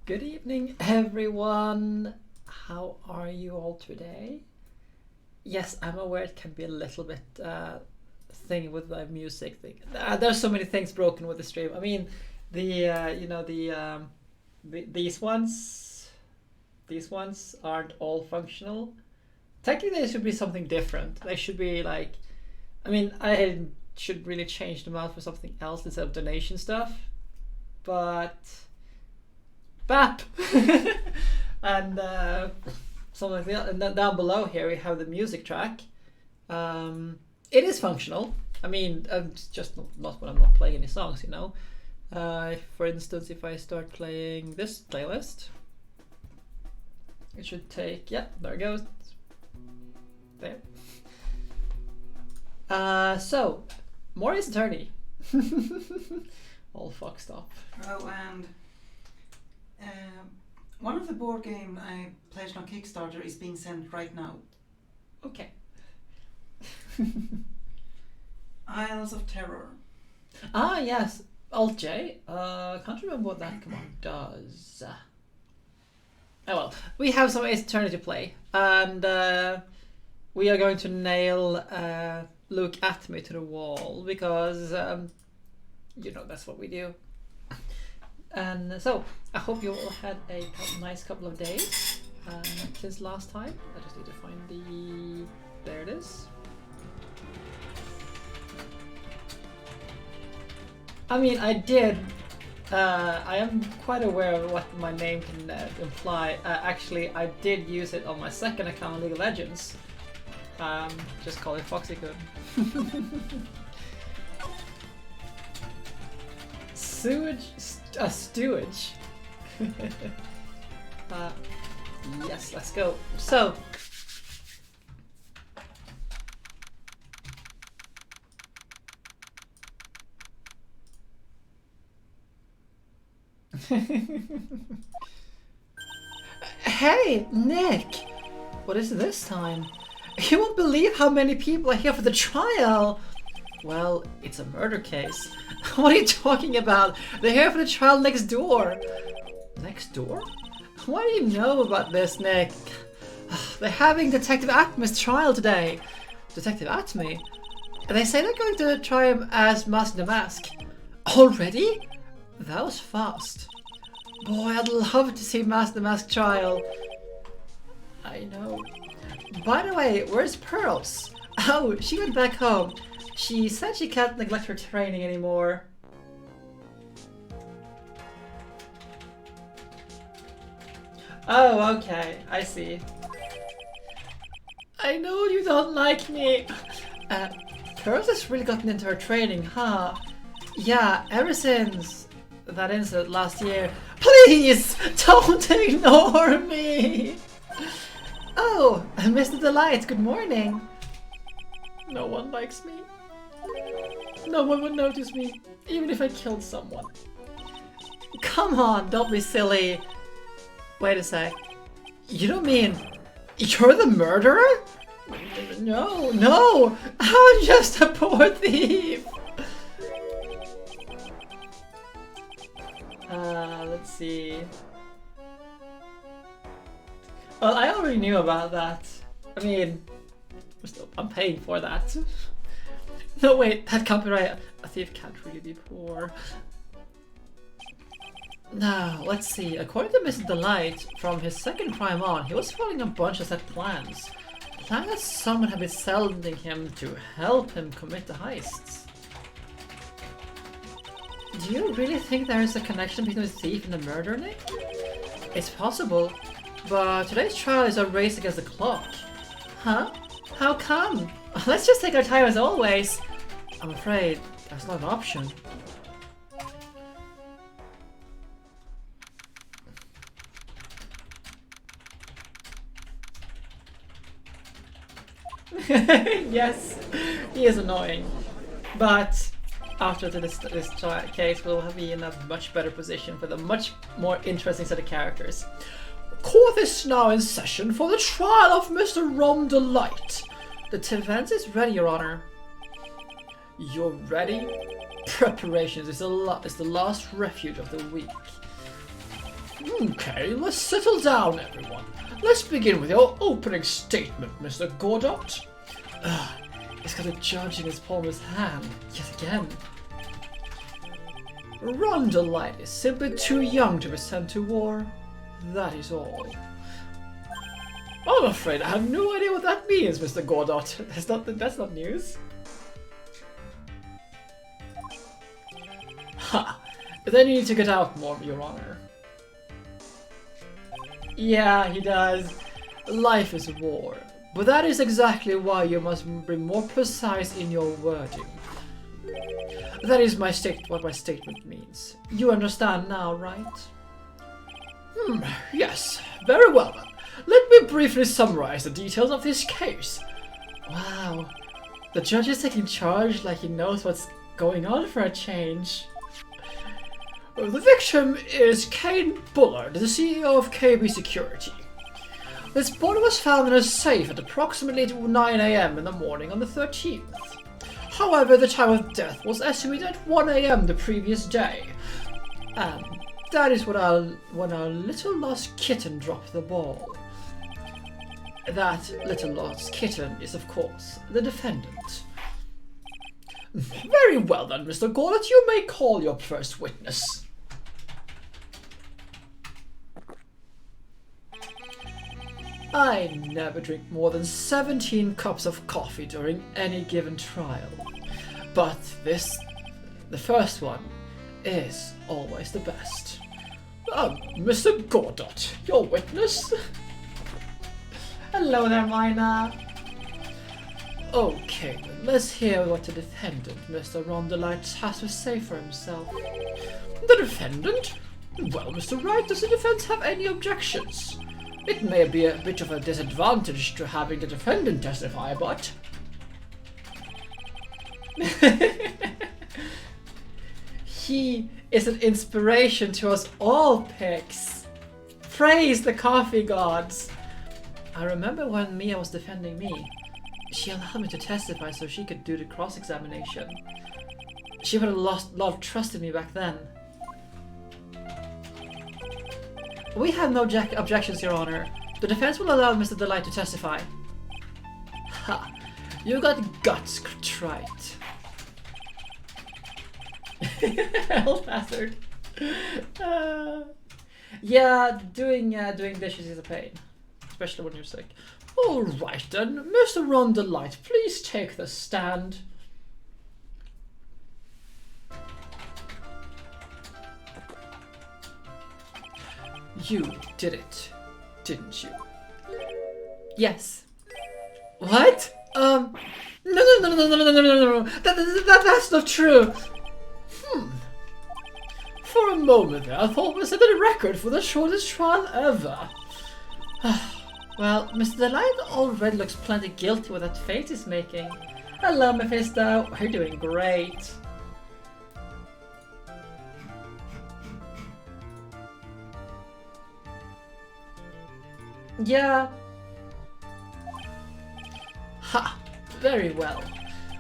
Good evening, everyone. How are you all today? Yes, I'm aware it can be a little bit thing with the music thing. There's so many things broken with the stream. I mean, these ones aren't all functional. Technically, there should be something different. They should be like, I mean, I should really change them out for something else instead of donation stuff, but. BAP! And something like that. And then down below here we have the music track. It is functional. I mean, it's just not when I'm not playing any songs, you know. For instance, if I start playing this playlist, it should take, yeah, there it goes. There. So, more Ace Attorney. All fucked up. Oh, and one of the board game I pledged on Kickstarter is being sent right now. Okay. Isles of Terror. Ah, yes. Alt J. Can't remember what that command does. Oh well. We have some Ace Attorney to play. And we are going to nail Luke at me to the wall. Because, you know, that's what we do. And so, I hope you all had a nice couple of days since last time. I just need to find the... There it is. I mean, I did. I am quite aware of what my name can imply. Actually, I did use it on my second account on League of Legends. Just call it Foxycoon. Stewage. Yes, let's go. So. Hey, Nick! What is it this time? You won't believe how many people are here for the trial! Well, it's a murder case. What are you talking about? They're here for the trial next door. Next door? What do you know about this, Nick? They're having Detective Atme's trial today. Detective Atme? They say they're going to try him as Mask the Mask. Already? That was fast. Boy, I'd love to see Mask the Mask trial. I know. By the way, where's Pearls? Oh, she went back home. She said she can't neglect her training anymore. Oh, okay. I see. I know you don't like me. Pearls has really gotten into her training, huh? Yeah, ever since that incident last year. Please! Don't ignore me! Oh, Mr. Delight, good morning. No one likes me. No one would notice me, even if I killed someone. Come on, don't be silly. Wait a sec. You don't mean you're the murderer? No, I'm just a poor thief. Let's see. Well, I already knew about that. I mean, I'm paying for that. No, wait, that can't be right. A thief can't really be poor. Now, let's see. According to Mr. Delight, from his second crime on, he was following a bunch of set plans. Plans that someone had been sending him to help him commit the heists. Do you really think there is a connection between the thief and the murder, Nick? It's possible, but today's trial is a race against the clock. Huh? How come? Let's just take our time as always. I'm afraid that's not an option. Yes, he is annoying, but after this case we'll be in a much better position for the much more interesting set of characters. Court is now in session for the trial of Mr. Rom Delight. The defense is ready, Your Honor. You're ready? Preparations is the last refuge of the weak. Okay, let's settle down, everyone. Let's begin with your opening statement, Mr. Godot. He's got a judge in his palm of his hand, yet again. Rhonda Light is simply too young to be sent to war. That is all. I'm afraid I have no idea what that means, Mr. Godot. That's not news. Ha! Then you need to get out more, Your Honor. Yeah, he does. Life is war. But that is exactly why you must be more precise in your wording. That is what my statement means. You understand now, right? Yes. Very well then. Let me briefly summarize the details of this case. Wow. The judge is taking charge like he knows what's going on for a change. The victim is Kane Bullard, the CEO of KB Security. This body was found in a safe at approximately 9 AM in the morning on the 13th. However, the time of death was estimated at 1 AM the previous day. And that is when our little lost kitten dropped the ball. That little lost kitten is, of course, the defendant. Very well then, Mr. Gauntlet, you may call your first witness. I never drink more than 17 cups of coffee during any given trial. But the first one, is always the best. Mr. Godot, your witness? Hello there, Mina. Okay, then let's hear what the defendant, Mr. Rondelite, has to say for himself. The defendant? Well, Mr. Wright, does the defense have any objections? It may be a bit of a disadvantage to having the defendant testify, but... He is an inspiration to us all, Pix. Praise the coffee gods. I remember when Mia was defending me, she allowed me to testify so she could do the cross-examination. She would have lost a lot of trust in me back then. We have no objections, Your Honor. The defense will allow Mr. Delight to testify. Ha! You got guts, Trite. Hell bastard. Yeah, doing dishes is a pain. Especially when you're sick. Alright then, Mr. Ron Delight, please take the stand. You did it, didn't you? Yes. What? No, that's not true. For a moment there, I thought we set a record for the shortest trial ever. Well, Mr. Delight already looks plenty guilty with that face he's making. Hello, Mephisto. You're doing great. Yeah. Ha! Very well.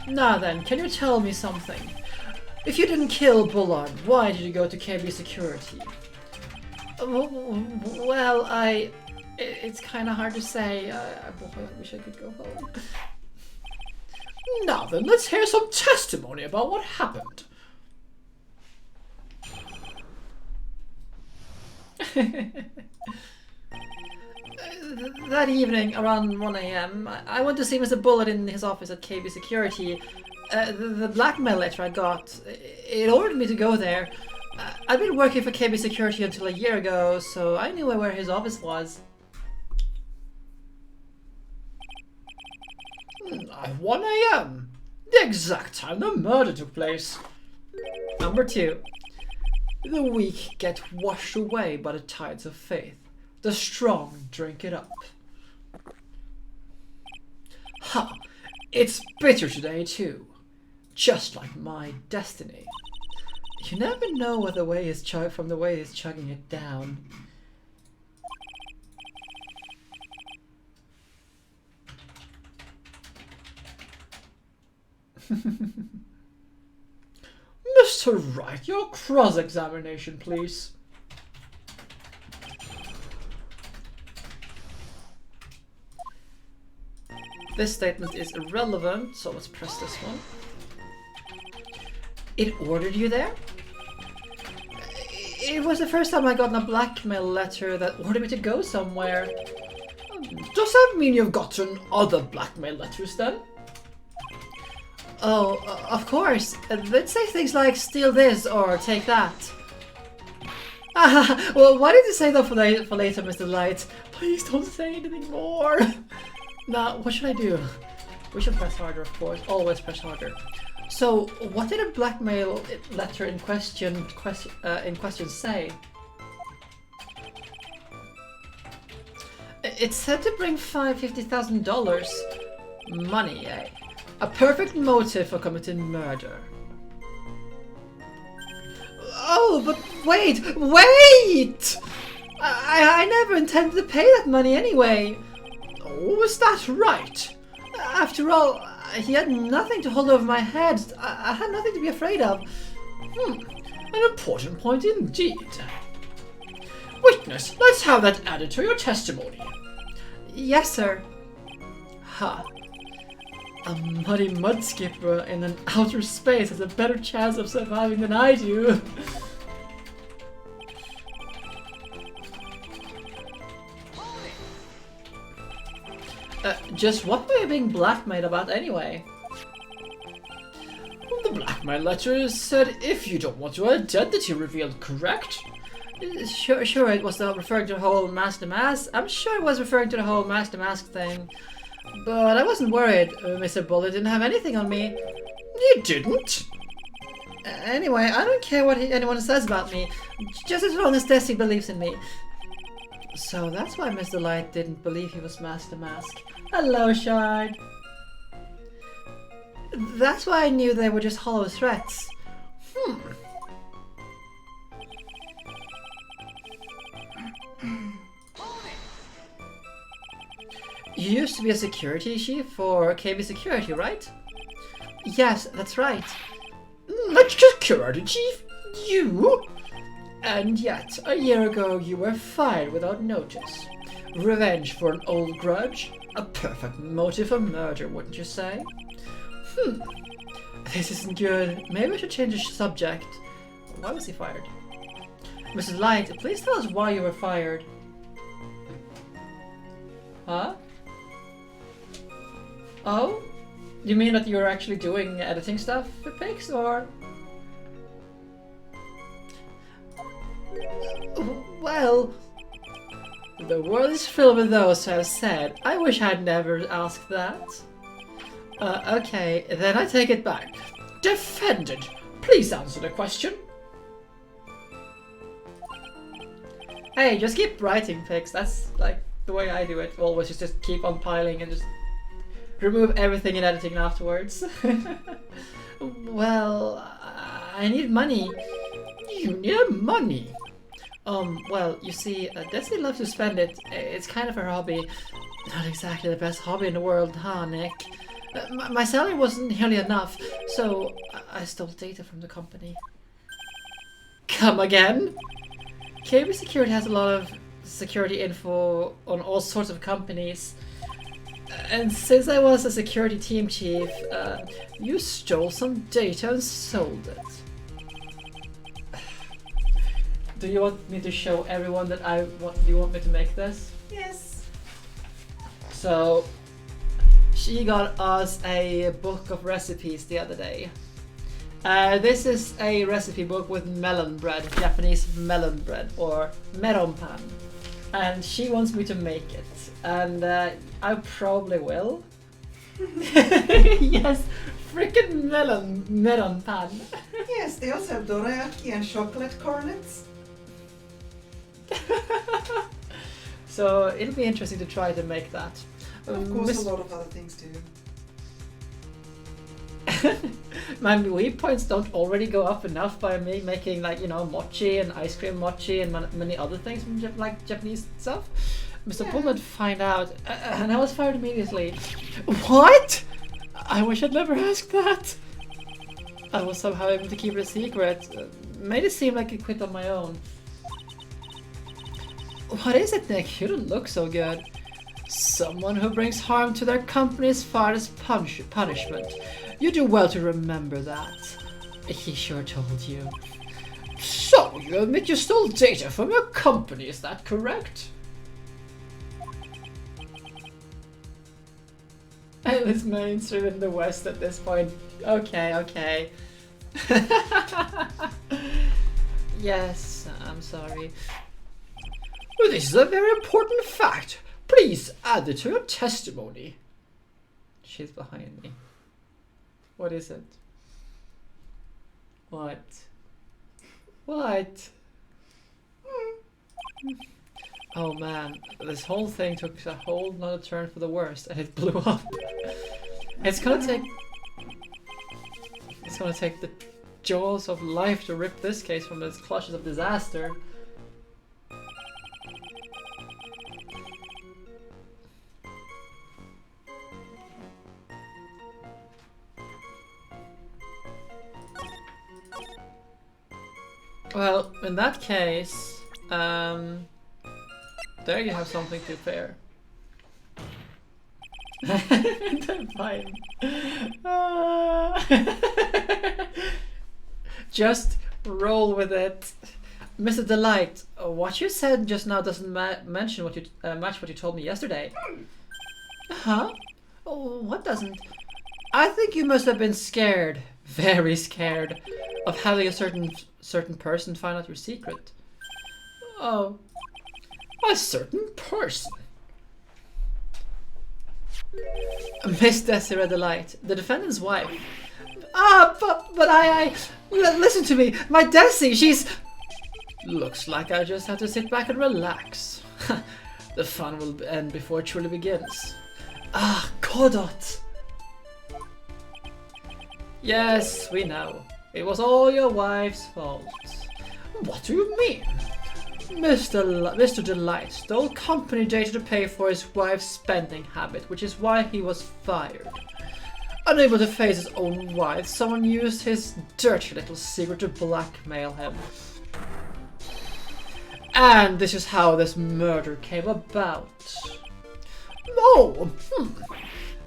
Now then, can you tell me something? If you didn't kill Bullard, why did you go to KB Security? Well, it's kind of hard to say. I wish I could go home. Now then, let's hear some testimony about what happened. That evening, around 1 AM, I went to see Mr. Bullard in his office at KB Security. The blackmail letter I got, it ordered me to go there. I'd been working for KB Security until a year ago, so I knew where his office was. At 1 AM, the exact time the murder took place. Number 2. The weak get washed away by the tides of faith. The strong drink it up. Ha! It's bitter today too. Just like my destiny. You never know what the way is from the way he's chugging it down. Mr. Wright, your cross-examination, please. This statement is irrelevant, so let's press this one. It ordered you there? It was the first time I got a blackmail letter that ordered me to go somewhere. Does that mean you've gotten other blackmail letters then? Oh, of course. They'd say things like, steal this or take that. Well, why did you say that for later, Mr. Light? Please don't say anything more. Now, what should I do? We should press harder, of course. Always press harder. So, what did a blackmail letter in question say? It said to bring $50,000. Money, eh? A perfect motive for committing murder. Oh, but wait! I never intended to pay that money anyway. Oh, is that right? After all, he had nothing to hold over my head. I had nothing to be afraid of. An important point indeed. Witness, let's have that added to your testimony. Yes, sir. Ha. A muddy mud skipper in an outer space has a better chance of surviving than I do. Just what were you being blackmailed about anyway? The blackmail letter said if you don't want your identity revealed, correct? Sure, it was referring to the whole mask to mask. I'm sure it was referring to the whole mask to mask thing. But I wasn't worried. Mr. Bullet didn't have anything on me. You didn't? Anyway, I don't care what anyone says about me. Just as long as Desi believes in me. So that's why Mr. Light didn't believe he was mask to mask. Hello, Shard. That's why I knew they were just hollow threats. You used to be a security chief for KB Security, right? Yes, that's right. A security chief? You? And yet, a year ago you were fired without notice. Revenge for an old grudge? A perfect motive for murder, wouldn't you say? This isn't good. Maybe I should change the subject. Why was he fired? Mrs. Light, please tell us why you were fired. Huh? Oh? You mean that you're actually doing editing stuff for pics, or? Well, the world is filled with those who have said, I wish I'd never asked that. Okay, then I take it back. Defendant, please answer the question. Hey, just keep writing pics. That's like the way I do it. Always just keep on piling and just remove everything in editing afterwards. Well, I need money. You need money? Well, you see, Desi loves to spend it. It's kind of her hobby. Not exactly the best hobby in the world, huh, Nick? My salary wasn't nearly enough, so I stole data from the company. Come again? KB Security has a lot of security info on all sorts of companies. And since I was a security team chief, you stole some data and sold it. Do you want me to show everyone that do you want me to make this? Yes. So, she got us a book of recipes the other day. This is a recipe book with melon bread, Japanese melon bread, or meron pan. And she wants me to make it. And I probably will. Yes, freaking meron pan. Yes, they also have dorayaki and chocolate cornets. So it'll be interesting to try to make that. Of course, a lot of other things too. My weak points don't already go up enough by me making, like, you know, mochi and ice cream mochi and many other things from like Japanese stuff. Mr. Pullman find out, and I was fired immediately. What? I wish I'd never asked that. I was somehow able to keep it a secret. Made it seem like I quit on my own. What is it, Nick? You don't look so good. Someone who brings harm to their company is fired as punishment. You do well to remember that. He sure told you. So, you admit you stole data from your company, is that correct? It's mainstream in the West at this point. Okay, okay. Yes, I'm sorry. Well, this is a very important fact. Please add it to your testimony. She's behind me. What is it? What? What? Oh man, this whole thing took a whole nother turn for the worst and it blew up. It's gonna take the jaws of life to rip this case from its clutches of disaster. Well, in that case, there you have something to fair. Fine. Just roll with it. Mr. Delight, what you said just now doesn't mention what you match what you told me yesterday. Huh? Oh, what doesn't? I think you must have been scared, very scared, of having a certain person find out your secret. Oh, a certain person. Miss Desiree Delight, the defendant's wife. Ah, but listen to me. My Desi, she's... Looks like I just have to sit back and relax. The fun will end before it truly begins. Ah, Godot. Yes, we know. It was all your wife's fault. What do you mean? Mr. Delight stole company data to pay for his wife's spending habit, which is why he was fired. Unable to face his own wife, someone used his dirty little secret to blackmail him. And this is how this murder came about. No!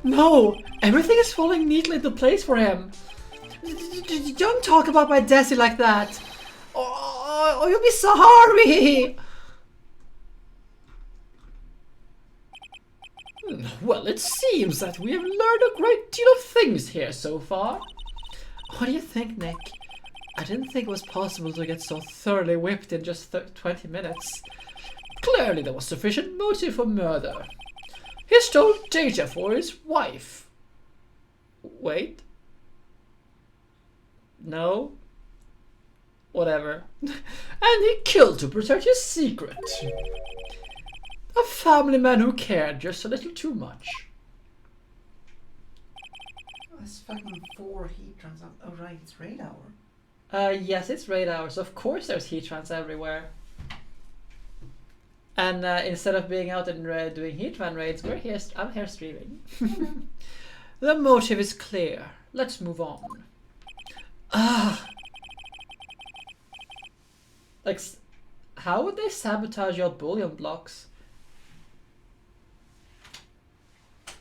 No! Everything is falling neatly into place for him. Don't talk about my Desi like that. Oh, you'll be sorry. Well, it seems that we have learned a great deal of things here so far. What do you think, Nick? I didn't think it was possible to get so thoroughly whipped in just 20 minutes. Clearly there was sufficient motive for murder. He stole data for his wife. Wait. No. Whatever. And he killed to protect his secret. A family man who cared just a little too much. It's fucking 4 heat trans. Oh right, it's raid hour. Yes, it's raid hours. Of course there's heat trans everywhere. And instead of being out and doing heat run raids, I'm here streaming. The motive is clear. Let's move on. Ah! Like, how would they sabotage your bullion blocks?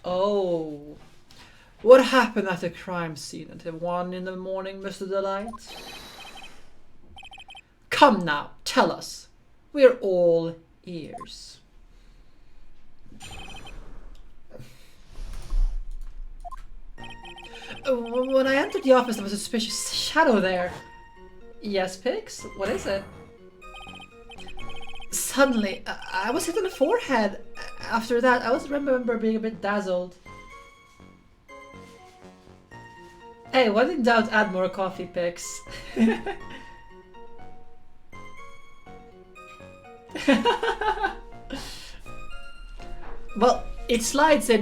Oh. What happened at the crime scene at 1 in the morning, Mr. Delight? Come now, tell us. We're all ears. When I entered the office, there was a suspicious shadow there. Yes, Pix? What is it? Suddenly, I was hit on the forehead. After that, I remember being a bit dazzled. Hey, when in doubt, add more coffee, Pix. Well, it slides in.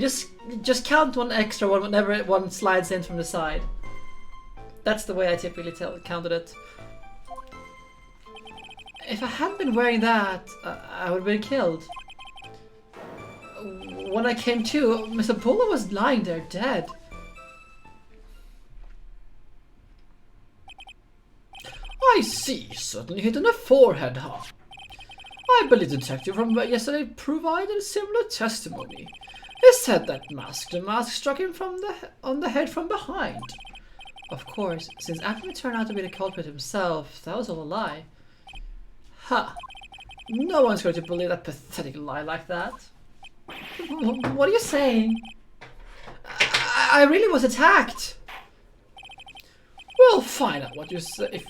Just count one extra one whenever one slides in from the side. That's the way I typically counted it. If I hadn't been wearing that, I would have been killed. When I came to, Mr. Bulla was lying there dead. I see. Suddenly hit on the forehead, huh? I believe the detective from yesterday provided similar testimony. He said that the mask struck him on the head from behind. Of course, since Anthony turned out to be the culprit himself, that was all a lie. Ha! No one's going to believe that pathetic lie like that. What are you saying? I really was attacked. We'll find out what you say.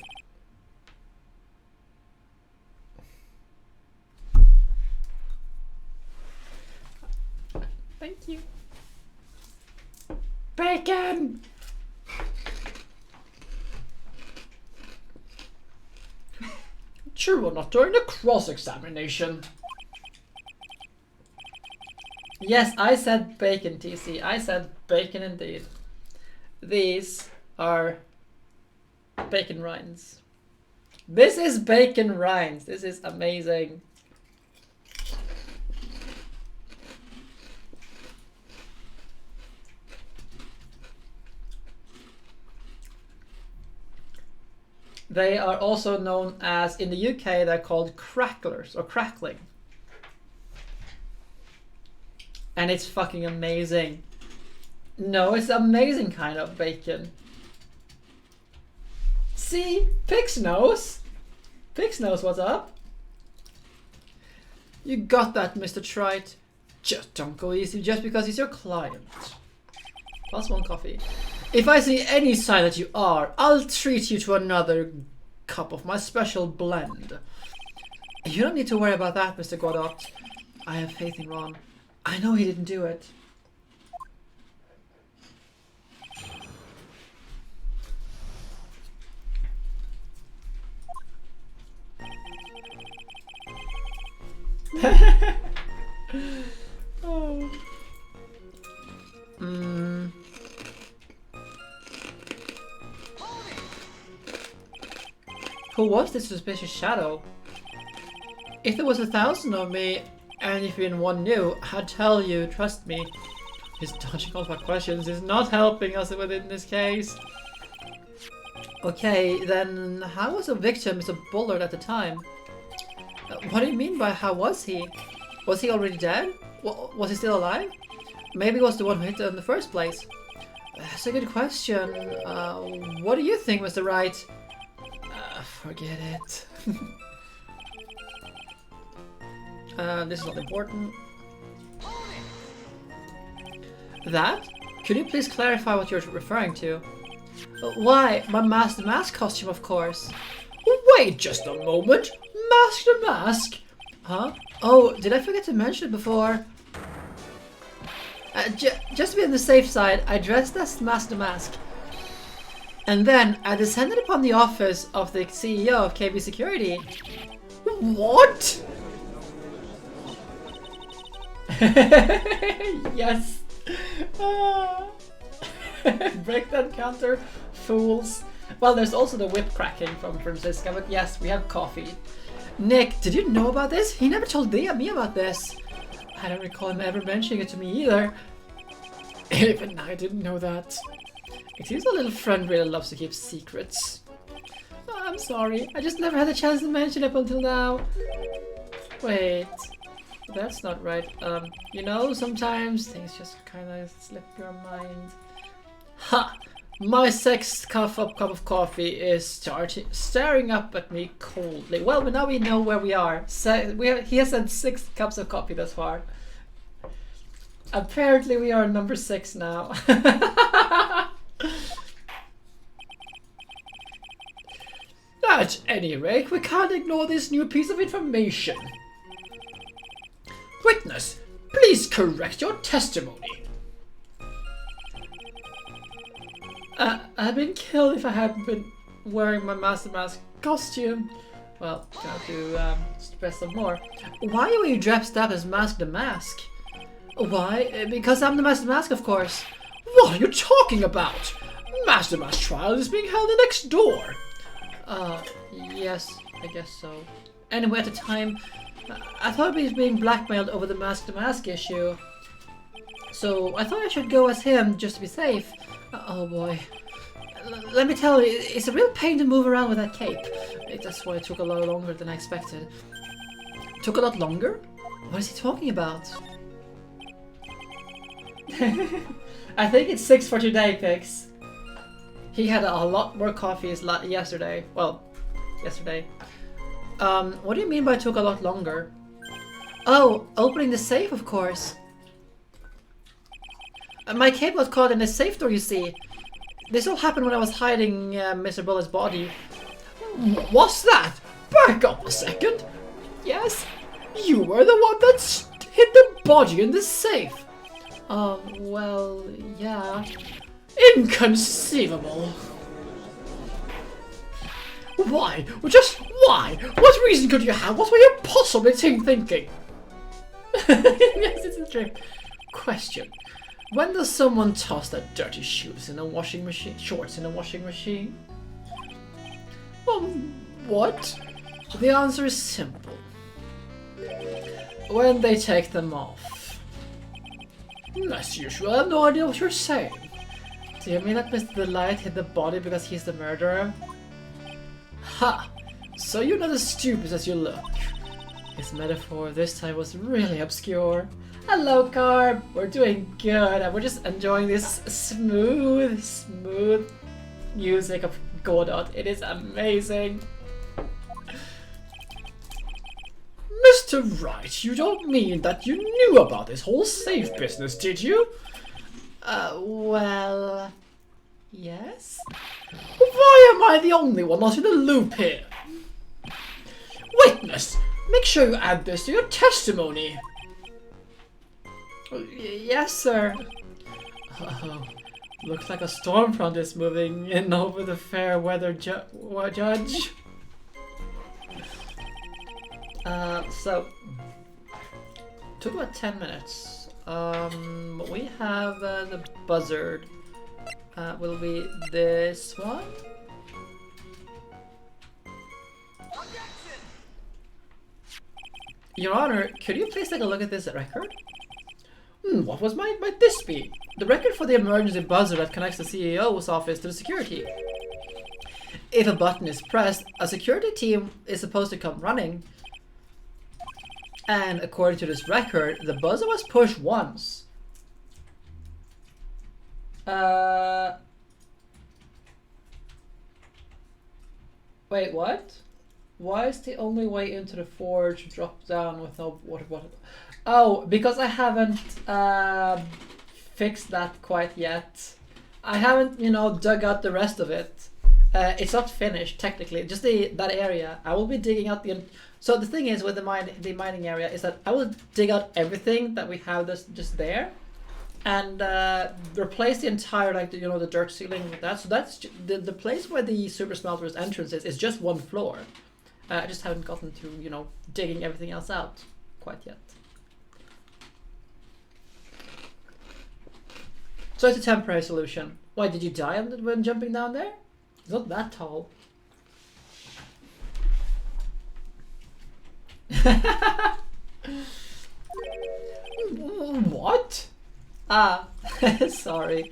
Thank you. Bacon! Sure, not during the cross-examination. Yes, I said bacon, TC. I said bacon indeed. These are bacon rinds. This is bacon rinds. This is amazing. They are also known as, in the UK, they're called cracklers or crackling. And it's fucking amazing. No, it's amazing kind of bacon. See? Pix knows. Pix knows what's up. You got that, Mr. Wright. Just don't go easy just because he's your client. Plus one coffee. If I see any sign that you are, I'll treat you to another cup of my special blend. You don't need to worry about that, Mr. Godot. I have faith in Ron. I know he didn't do it. Oh. Who was this suspicious shadow? If there was 1,000 of me, and if even one knew, I'd tell you, trust me. His dodging all my questions is not helping us within this case. Okay, then how was the victim Mr. Bullard at the time? What do you mean by how was he? Was he already dead? Was he still alive? Maybe he was the one who hit it in the first place. That's a good question. What do you think, Mr. Wright? Forget it. This is not important. That? Could you please clarify what you're referring to? Why, my Mask the Mask costume, of course. Wait just a moment. Mask the Mask? Huh? Oh, did I forget to mention it before? Just to be on the safe side, I dressed as Mask the Mask. And then I descended upon the office of the CEO of KB Security. What? Yes. Breakdown counter, fools. Well, there's also the whip cracking from Francisca, but yes, we have coffee. Nick, did you know about this? He never told me about this. I don't recall him ever mentioning it to me either. Even I didn't know that. It seems a little friend really loves to keep secrets. Oh, I'm sorry, I just never had a chance to mention it until now. Wait, that's not right. You know, sometimes things just kinda slip your mind. Ha! My sixth cup of coffee is staring up at me coldly. Well, now we know where we are. So he has had 6 cups of coffee thus far. Apparently we are number 6 now. At any rate, we can't ignore this new piece of information. Witness, please correct your testimony. I'd been killed if I hadn't been wearing my Master Mask costume. Well, got to stress some more. Why were you dressed up as Mask the Mask? Why? Because I'm the Master Mask, of course. What are you talking about? Master Mask trial is being held next door. Yes, I guess so. Anyway, at the time, I thought he was being blackmailed over the Mask the Mask issue. So I thought I should go as him just to be safe. Oh boy. Let me tell you, it's a real pain to move around with that cape. That's why it took a lot longer than I expected. Took a lot longer? What is he talking about? I think it's 6 for today, Pix. He had a lot more coffees yesterday. Well, yesterday. What do you mean by took a lot longer? Oh, opening the safe, of course. My cape was caught in the safe door, you see. This all happened when I was hiding Mr. Bullet's body. What's that? Back up a second. Yes, you were the one that hid the body in the safe. Well, yeah. Inconceivable. Why? Just why? What reason could you have? What were you possibly thinking? Yes, it's a trick. Question. When does someone toss their dirty shoes in a washing machine? Shorts in a washing machine? What? The answer is simple. When they take them off. As usual, I have no idea what you're saying. Do you mean that Mr. Delight hid the body because he's the murderer? Ha! So you're not as stupid as you look. His metaphor this time was really obscure. Hello, Carb! We're doing good, and we're just enjoying this smooth music of Godot. It is amazing. Mr. Wright, you don't mean that you knew about this whole safe business, did you? Well... yes? Why am I the only one not in the loop here? Witness! Make sure you add this to your testimony. Yes, sir. Oh, looks like a storm front is moving in over the fair weather judge. So took about 10 minutes. We have the buzzard. Will be this one. Your Honor, could you please take a look at this record? What might this be? The record for the emergency buzzer that connects the CEO's office to the security. If a button is pressed, a security team is supposed to come running. And according to this record, the buzzer was pushed once. Wait, what? Why is the only way into the forge drop down with no what? Oh, because I haven't fixed that quite yet. I haven't, dug out the rest of it. It's not finished technically. Just that area. I will be digging out the. So the thing is with the mining area is that I will dig out everything that we have just there, and replace the entire the dirt ceiling with that. So that's the place where the super smelter's entrance is just one floor. I just haven't gotten to digging everything else out quite yet. So it's a temporary solution. Why, did you die when jumping down there? It's not that tall. What? Ah, sorry.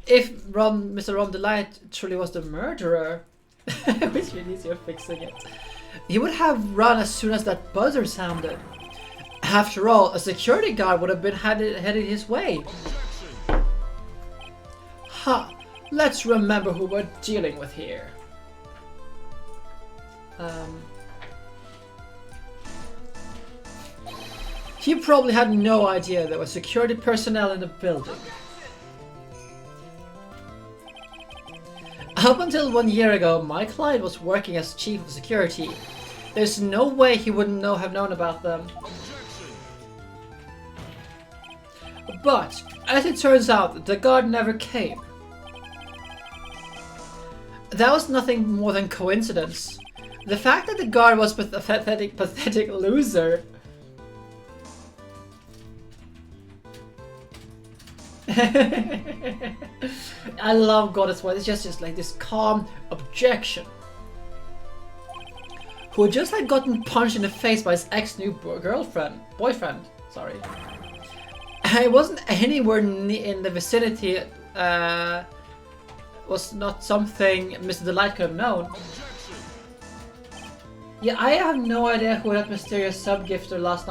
If Mr. Ron Delight truly was the murderer, which means you're fixing it, he would have run as soon as that buzzer sounded. After all, a security guard would have been headed his way. Ha! Let's remember who we're dealing with here. He probably had no idea there was security personnel in the building. Up until 1 year ago, my client was working as chief of security. There's no way he wouldn't have known about them. But, as it turns out, the guard never came. That was nothing more than coincidence. The fact that the guard was a pathetic loser. I love Goddess voice. It's just like this calm objection. Who just had gotten punched in the face by his ex-new boyfriend. Sorry. It wasn't anywhere in the vicinity. Was not something Mr. Delight could have known. Yeah, I have no idea who that mysterious sub-gifter last night